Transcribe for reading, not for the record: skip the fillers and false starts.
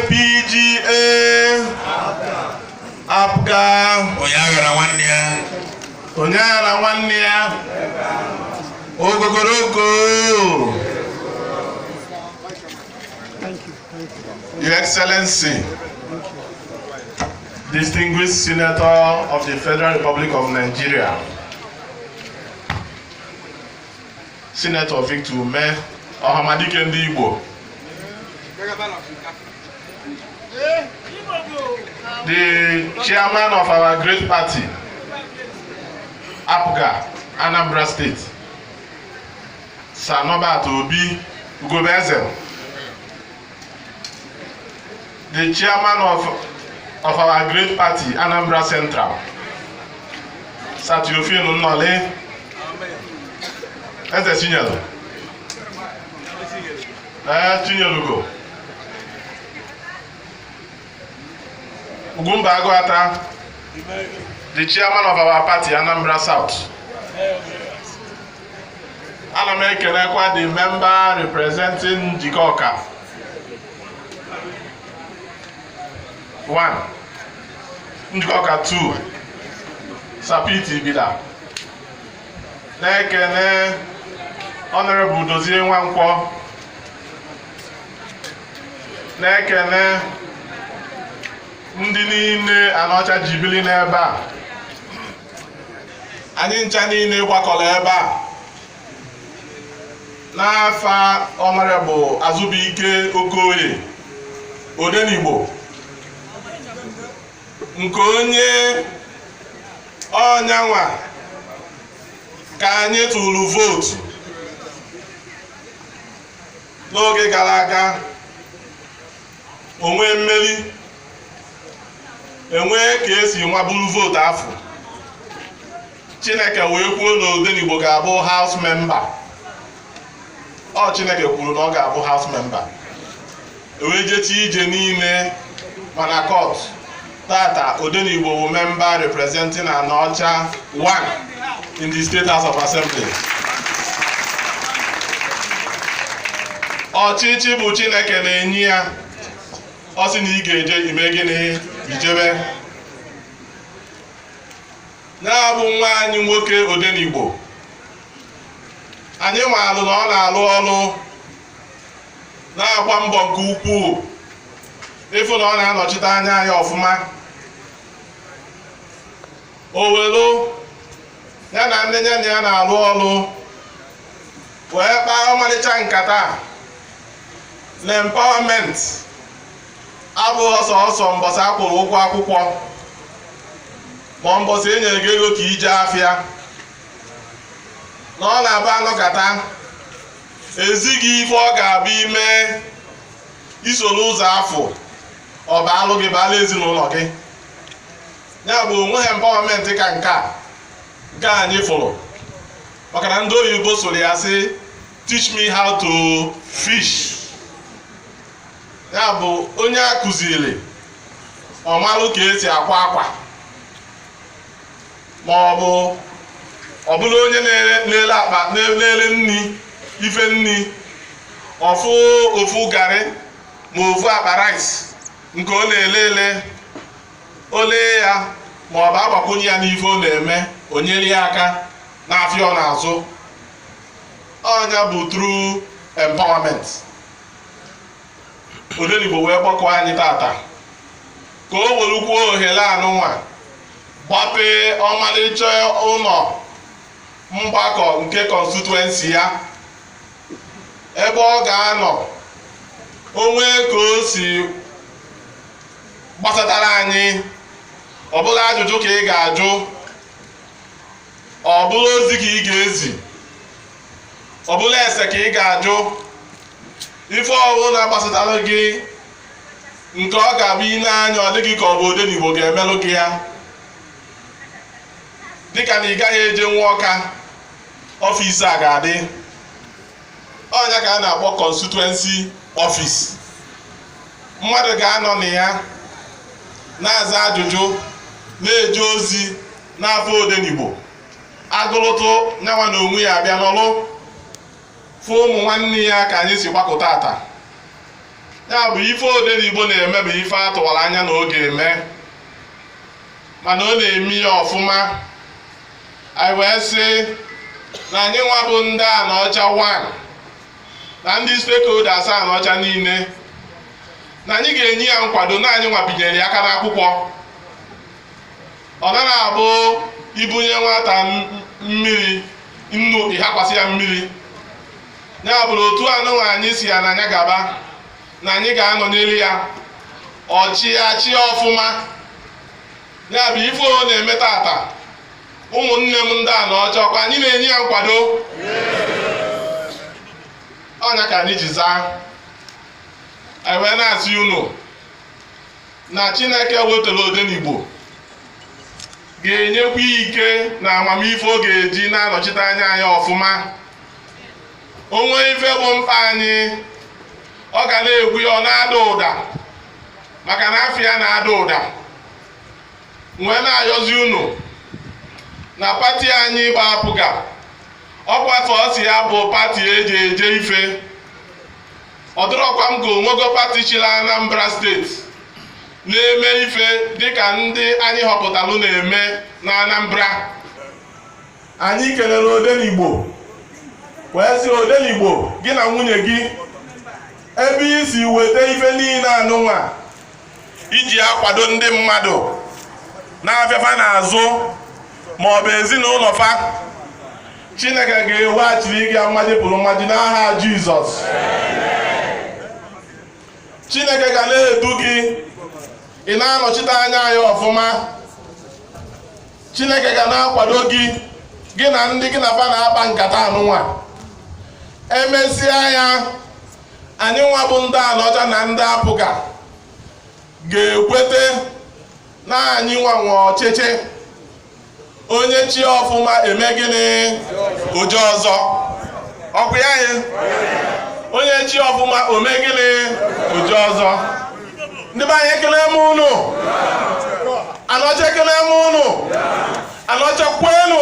PGA APGA Onyara nwanne ya Ogogorogo. Your Excellency, distinguished Senator of the Federal Republic of Nigeria, Senator Victor Ume Ohamadike ndị Igbo, the chairman of our great party, APGA, Anambra State, Sir Norbert Obi Ugobeze, the chairman of our great party, Anambra Central, Sir Theophilus Nnole, Eze Chinyelu, Chinyelugo, Ugumba Agwata, the chairman of our party, Anambra South. Anamekenekwa, the member representing Jikoka. 1. Njikoka 2. Sapiti Bida. Nekene Honorable Dozie Nwankwo. Nekene ndị niile Anọcha jibili n'ebe a. Anyị ncha niile gbakọrọ ebe a n'afa Honorable Azubike Okoye Odenigbo, nke onye ọnyanwa ka anyị tụrụ vootu n'oge gara aga, onwe mmeri, enwe ka esi nwaburu vootu afọ. Chineke wee kwuo na Odenigbo ga-abụ house member. Ọ Chineke kwuru na ọ ga-abụ house member. Wee jechi ije niile mana court. Tata Odenigbo bụ member representing Anọcha 1 in the State House of Assembly. Ọchịchị bụ Chineke na-enye ya. Ọ sị na ị ga-eje ime gịnị ijebe. Na-abụ nwa anyị nwoke Odenigbo, anyị maalụ na ọ na-alụ ọrụ na-agba mbọ nke ukwuu ịfụ na ọ na-anọchite anya anyị ọfụma. Owelu ya na ndị ya na ya na-alụ ọrụ wee kpaa ọmalịcha nkata na empowerment abụghị ọsọ mbọsị akwụrụ ụgwọ akwụkwọ ma mbọsị enyere gị ego ka ije afịa, na ọ na-aba anọkata ezighị ife ọ ga-abụ ime isoro ụzọ afọ ọ bụ alụ gị bala ezinụlọ gị. Ya bụ onweghị empowerment ka nke anyị fụrụ, maka na ndị oyibo soro ya sị teach me how to fish. Ya bụ onye akụziri ọmalụ ka esi akwa akwa, ma ọ bụrụ onye na-ele akpa na-ele nni ife nni ofu garị ma ofu akpa rice nke ọ na-ele ole ya, ma ọ bụ agbakwunye ya n'ife ọ na-eme onyere ya aka n'afịa ọ na-azụ. Ọnya bụ true empowerment. Odenigbo wee gbakọ anyị tata ka o werukwuo ohere anụnwa gbapee ọmalịcha ụlọ mgbakọ nke constituency ya, ebe ọ ga-anọ onwe ka o si gbasatara anyị. Ọ bụla ajụjụ ka ị ga-ajụ, ọ bụla ozi ka ị ga-ezi, ọ bụla ese ka ị ga-ajụ, ife ọbụla gbasatara gị nke ọ ga-abụ ine anya ọ dịghị ka ọ bụ Odenigbo ga-emelụ gị ya. Dịka na ị gaghị eje nwa Ọka, ọfịs a ga-adị. Ọnya ka a na-akpọ constituency office. Mmadụ ga-anọ na ya na-aza ajụjụ, na-eje ozi n'afọ Odenigbo. Agụlụtụ nyanwa na onwe ya abịa n'ọlụ fụ ụmụ nwanne ya ka anyị si gbakọta ata. ya bụ ife Odenigbo na-eme bụ ife atụwara anya na oge eme, mana ọ na-eme ya ọfụma. Anyị wee sị na anyị nwa bụ ndị Anaọcha 1 na ndị stakeholders Anaọcha niile, na anyị ga-enye ya nkwado na anyị nwabinyere ya aka n'akwụkwọ. Ọ naghị abụ ibunye nwata mmiri nnu ịhakwasị ya mmiri. Ya bụrụ otu anụnwa anyị si ya na anya gaba, na anyị ga-anọ n'elu ya ọchị ọfụma. Ya bụ ife o na-eme tata, ụmụnne m ndị Anaọcha ọkwa anyị na-enye ya nkwado. Ọnya ka anyị ji zaa. Anyị wee na-asị unu na Chineke wetara Odenigbo ga-enyekwa ike na amamife ọ ga-eji na-anọchite anya anyị ọfụma. Onwe ife bụ mkpa anyị, ọ ga na-egwu ya, ọ na-ada ụda, maka na afọ ya na-ada ụda. Nwee na-ayọzi unu na pati anyị bụ APGA, ọkwa sọọsị ya bụ pati eji eje ife. Ọ dịrọkwa m ka onwego pati chịrị Anambra steeti na-eme ife dịka ndị anyị họpụtalụ na-eme na Anambra. Anyị kelere Odenigbo wee sị, Odenigbo, gị na nwunye gị, ebe isi weta ife niile anụnwa iji akwado ndị mmadụ na-afịafa n'azụ maọbụ ezinụlọ fa, Chineke ga-eweghachiri gị mmaji pụrụ mmaji n'aha Jizọs. Chineke ga na-edu gị, ị na-anọchite anya anyị ọfụma. Chineke ga na-akwado gị, gị na ndị gị na fa na-akpa nkata anụnwa. Emesịa ya, anyị nwa bụ ndị Anaọcha na ndị APGA ga-ekwete na anyị nwa nwe ọchịchị. Onye chi ọfụma eme gịnị? Oje ọzọ. Ọkwa ya anyị? Onye chi ọfụma ome gịnị? Oje ọzọ. Ndị be anyị ekele m unu. Anaọcha ekele m unu. Anaọcha kwenu.